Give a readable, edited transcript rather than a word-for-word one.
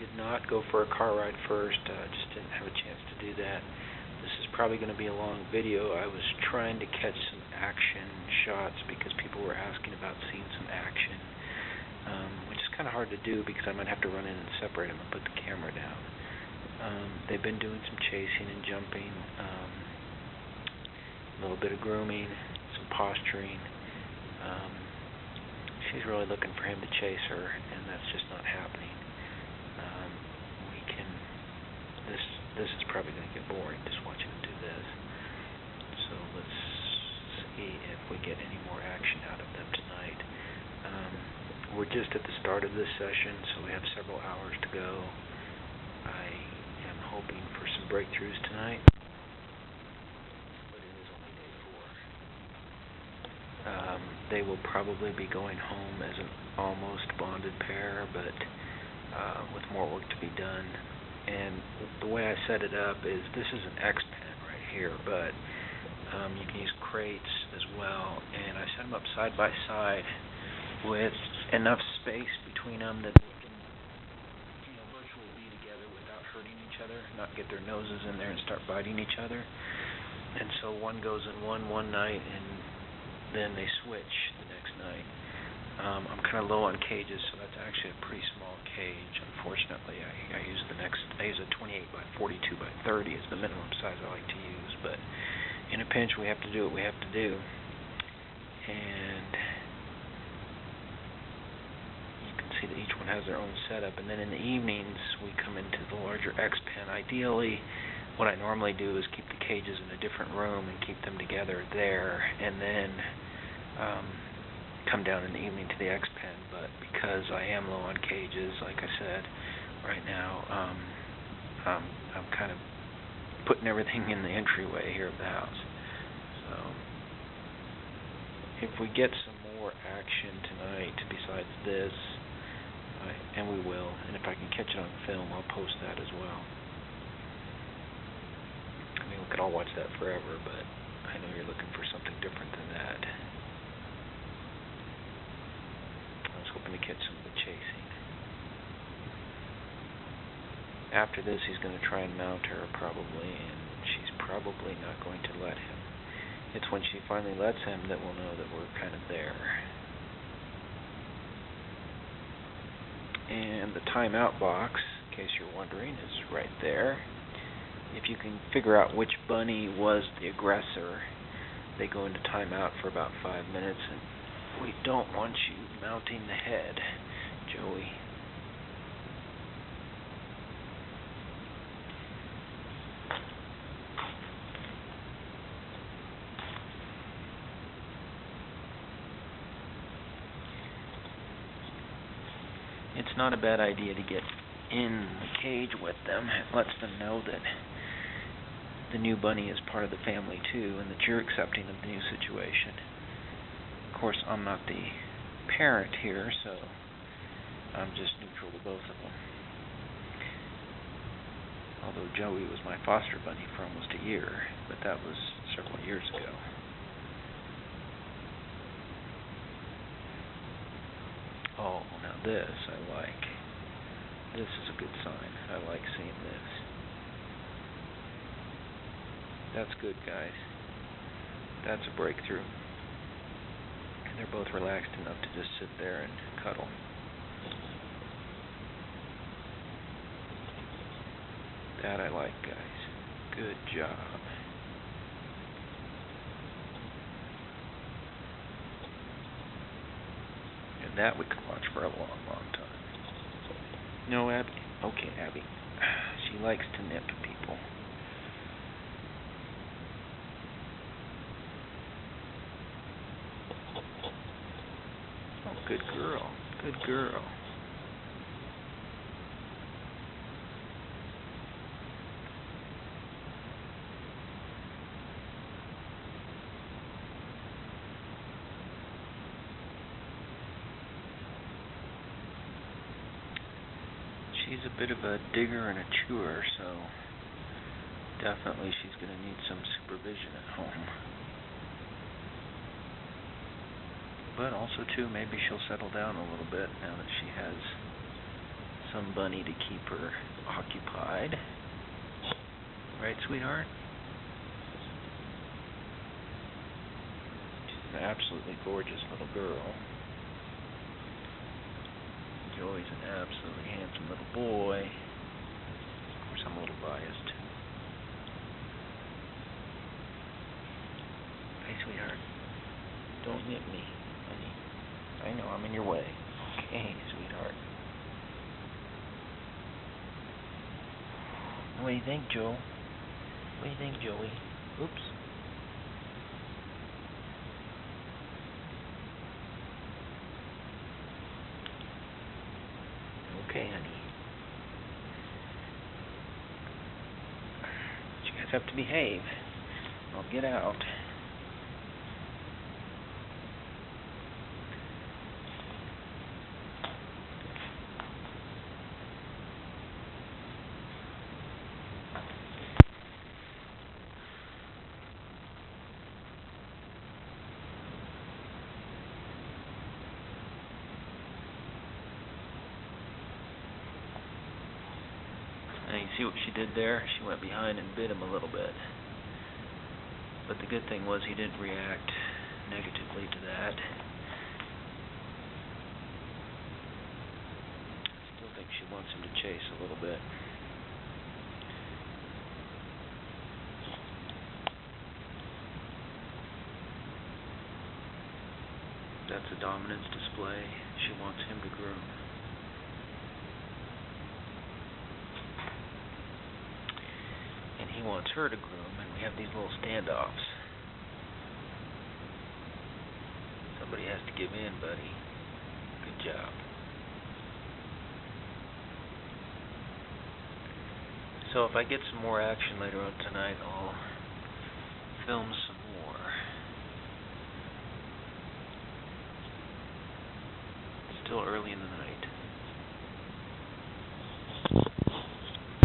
did not go for a car ride first. Just didn't have a chance to do that. This is probably going to be a long video. I was trying to catch some action shots because people were asking about seeing some action, which is kind of hard to do because I might have to run in and separate them and put the camera down. They've been doing some chasing and jumping, a little bit of grooming, some posturing. She's really looking for him to chase her, and that's just not happening. This is probably going to get boring, just watching him do this. So let's see if we get any more action out of them tonight. We're just at the start of this session, so we have several hours to go. I am hoping for some breakthroughs tonight, but it is only day 4. They will probably be going home as an almost bonded pair, but with more work to be done. And the way I set it up is this is an X pen right here, but you can use crates as well. And I set them up side by side with enough space between them that they can, virtually be together without hurting each other, not get their noses in there and start biting each other. And so one goes in one night, and then they switch the next night. I'm kind of low on cages, so that's actually a pretty small cage. Unfortunately, I use a 28 by 42 by 30 is the minimum size I like to use. But in a pinch, we have to do what we have to do. And you can see that each one has their own setup. And then in the evenings, we come into the larger X pen. Ideally, what I normally do is keep the cages in a different room and keep them together there, and then come down in the evening to the X pen. But because I am low on cages, like I said, right now I'm kind of putting everything in the entryway here of the house. So if we get some more action tonight besides this, and we will, and if I can catch it on film, I'll post that as well. I mean, we could all watch that forever, but I know you're looking for something different than that. I was hoping to catch some of the chasing. After this, he's going to try and mount her probably, and she's probably not going to let him. It's when she finally lets him that we'll know that we're kind of there. And the timeout box, in case you're wondering, is right there. If you can figure out which bunny was the aggressor, they go into timeout for about 5 minutes, and we don't want you mounting the head, Joey. It's not a bad idea to get in the cage with them. It lets them know that the new bunny is part of the family too, and that you're accepting of the new situation. Of course, I'm not the parent here, so I'm just neutral to both of them. Although Joey was my foster bunny for almost a year, but that was several years ago. Oh, now this I like. This is a good sign. I like seeing this. That's good, guys. That's a breakthrough. And they're both relaxed enough to just sit there and cuddle. That I like, guys. Good job. And that we could watch for a long, long time. No, Abby? Okay, Abby. She likes to nip people. Oh, good girl. Good girl. She's a bit of a digger and a chewer, so definitely she's going to need some supervision at home. But also, too, maybe she'll settle down a little bit now that she has some bunny to keep her occupied. Right, sweetheart? She's an absolutely gorgeous little girl. Joey's an absolutely handsome little boy. Of course, I'm a little biased. Hey, sweetheart. Don't nip me, honey. I know I'm in your way. Okay, sweetheart. What do you think, Joe? What do you think, Joey? Oops. Okay, honey. But you guys have to behave. I'll get out. And you see what she did there? She went behind and bit him a little bit. But the good thing was he didn't react negatively to that. Still think she wants him to chase a little bit. That's a dominance display. She wants him to groom. And he wants her to groom, and we have these little standoffs. Somebody has to give in, buddy. Good job. So if I get some more action later on tonight, I'll film